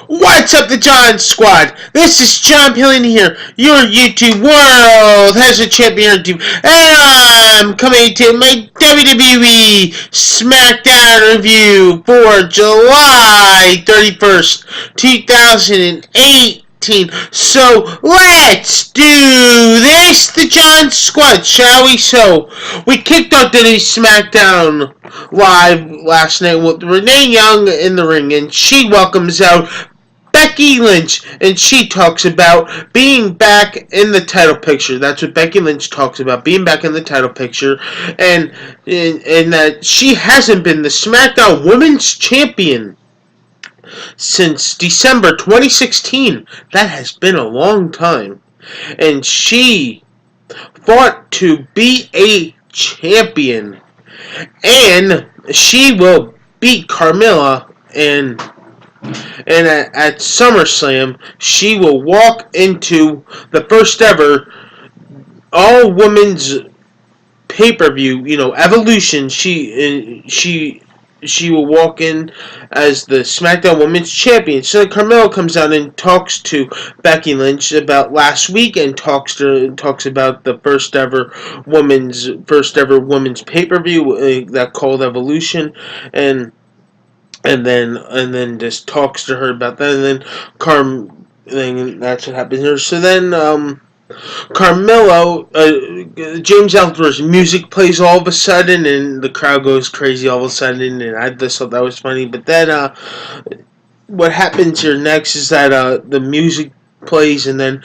What's up, the John Squad? This is John Pilling here, your YouTube World Heavyweight Champion team, and I'm coming to my WWE Smackdown review for July 31st, 2018. So let's do this, the John Squad, shall we? So we kicked off WWE Smackdown live last night with Renee Young in the ring, and she welcomes out Becky Lynch, and she talks about being back in the title picture. That's what Becky Lynch talks about, being back in the title picture, and that she hasn't been the SmackDown Women's Champion since December 2016. That has been a long time. And she fought to be a champion, and she will beat Carmella, and at SummerSlam, she will walk into the first ever all women's pay-per-view, Evolution. She will walk in as the SmackDown Women's Champion. So Carmella comes out and talks to Becky Lynch about last week, and talks about the first ever women's pay-per-view that called Evolution, and then just talks to her about that, and then that's what happens here. So then Carmelo, James Ellsworth's music plays all of a sudden, and the crowd goes crazy all of a sudden, and I just thought that was funny. But then what happens here next is that the music plays, and then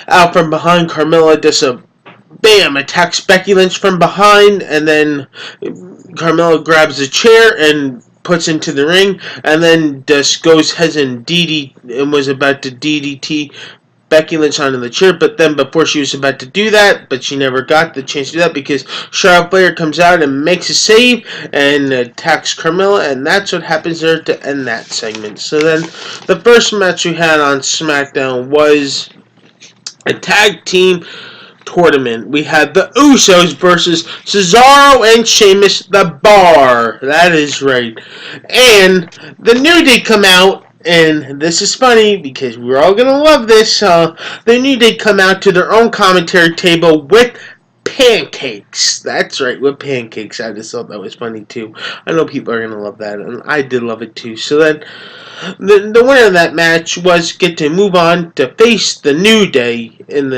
out from behind, Carmella does a bam, attacks Becky Lynch from behind, and then Carmella grabs a chair and puts into the ring, and then just goes heads and was about to DDT Becky Lynch onto the chair. But then before she was about to do that, but she never got the chance to do that, because Charlotte Flair comes out and makes a save and attacks Carmella, and that's what happens there to end that segment. So then the first match we had on SmackDown was a tag team tournament. We had the Usos versus Cesaro and Sheamus, the Bar. That is right. And the New Day come out, and this is funny because we're all gonna love this. The New Day come out to their own commentary table with pancakes. That's right, with pancakes. I just thought that was funny too. I know people are gonna love that, and I did love it too. So then the winner of that match was get to move on to face the New Day in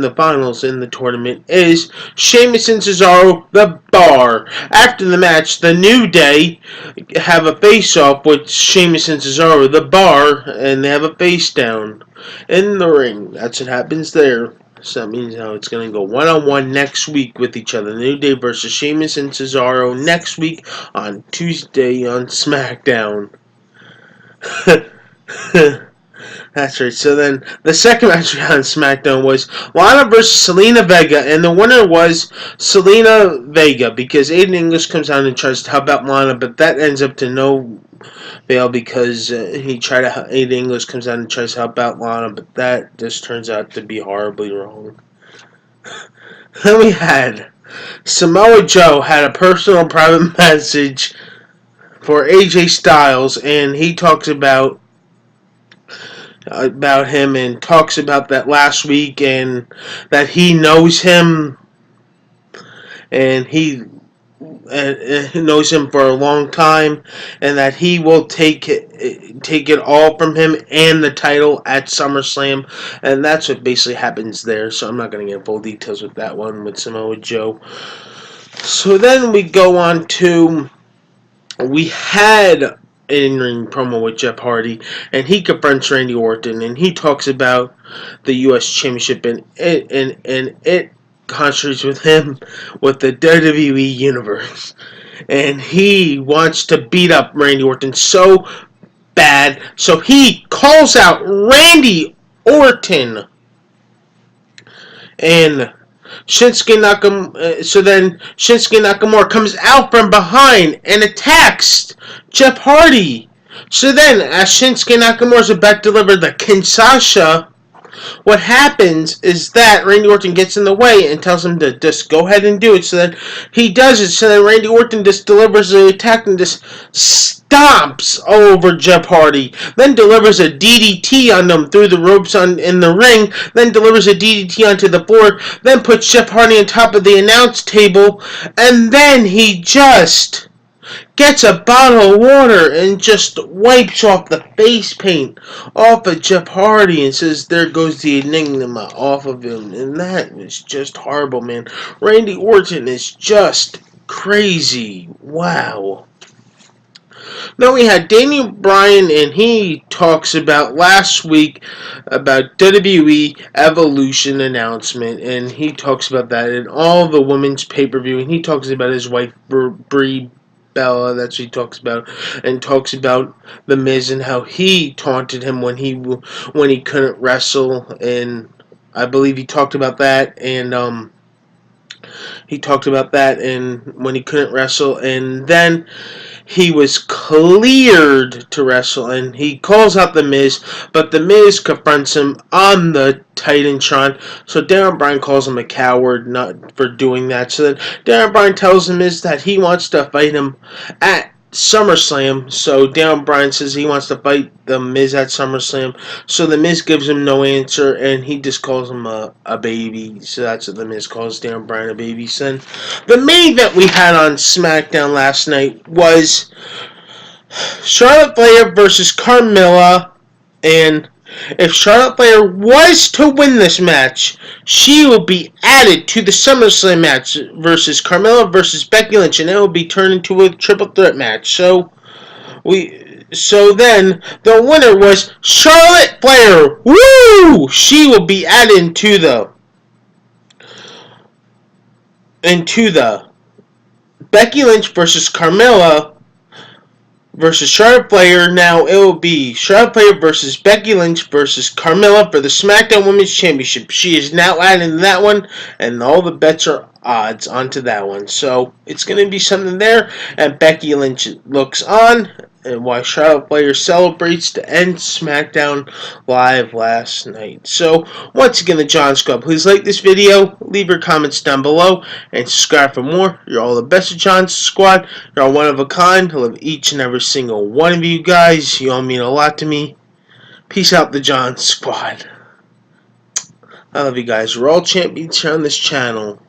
the finals in the tournament is Sheamus and Cesaro, the Bar. After the match, the New Day have a face-off with Sheamus and Cesaro, the Bar, and they have a face-down in the ring. That's what happens there. So that means it's going to go one-on-one next week with each other. The New Day versus Sheamus and Cesaro next week on Tuesday on SmackDown. That's right. So then the second match we had on SmackDown was Lana versus Selena Vega, and the winner was Selena Vega, because Aiden English comes out and tries to help out Lana, but that ends up to no avail, because Aiden English comes out and tries to help out Lana, but that just turns out to be horribly wrong. Then we had Samoa Joe had a personal private message for AJ Styles, and he talks about him, and talks about that last week, and that he knows him, and he knows him for a long time, and that he will take it all from him and the title at SummerSlam, and that's what basically happens there. So I'm not going to get full details with that one with Samoa Joe. So then we go on to, we had in-ring promo with Jeff Hardy, and he confronts Randy Orton, and he talks about the U.S. Championship, and it concentrates with him with the WWE Universe, and he wants to beat up Randy Orton so bad, so he calls out Randy Orton, and Shinsuke Nakamura comes out from behind and attacks Jeff Hardy. So then, as Shinsuke Nakamura is about to deliver the Kinshasa, What happens is that Randy Orton gets in the way and tells him to just go ahead and do it. So then he does it. So then Randy Orton just delivers the attack and just stomps all over Jeff Hardy. Then delivers a DDT on them through the ropes in the ring. Then delivers a DDT onto the board. Then puts Jeff Hardy on top of the announce table. And then he just gets a bottle of water and just wipes off the face paint off of Jeff Hardy and says, "There goes the enigma," off of him. And that was just horrible, man. Randy Orton is just crazy. Wow. Then we had Daniel Bryan, and he talks about last week about WWE Evolution announcement, and he talks about that in all the women's pay-per-view, and he talks about his wife Brie Bella, that's what he talks about, and talks about The Miz and how he taunted him when he couldn't wrestle, and I believe he talked about that, and when he couldn't wrestle, and then he was cleared to wrestle, and he calls out The Miz, but The Miz confronts him on the Titantron, so Darren Bryan calls him a coward not for doing that. So then Darren Bryan tells The Miz that he wants to fight him at SummerSlam, so Darren Bryan says he wants to fight The Miz at SummerSlam, so The Miz gives him no answer, and he just calls him a baby, so that's what The Miz calls Darren Bryan, a baby. So the main event we had on SmackDown last night was Charlotte Flair versus Carmella, and if Charlotte Flair was to win this match, she will be added to the SummerSlam match versus Carmella versus Becky Lynch, and it will be turned into a triple threat match. So then the winner was Charlotte Flair. Woo! She will be added into the Becky Lynch versus Carmella versus Charlotte Flair. Now it will be Charlotte Flair versus Becky Lynch versus Carmella for the SmackDown Women's Championship. She is now added in that one, and all the bets are odds onto that one. So it's going to be something there, and Becky Lynch looks on, and while Charlotte Flair celebrates to end SmackDown Live last night. So once again, the John Squad, please like this video, leave your comments down below, and subscribe for more. You're all the best of John Squad. You're all one of a kind. I love each and every single one of you guys. You all mean a lot to me. Peace out, the John Squad. I love you guys. We're all champions here on this channel.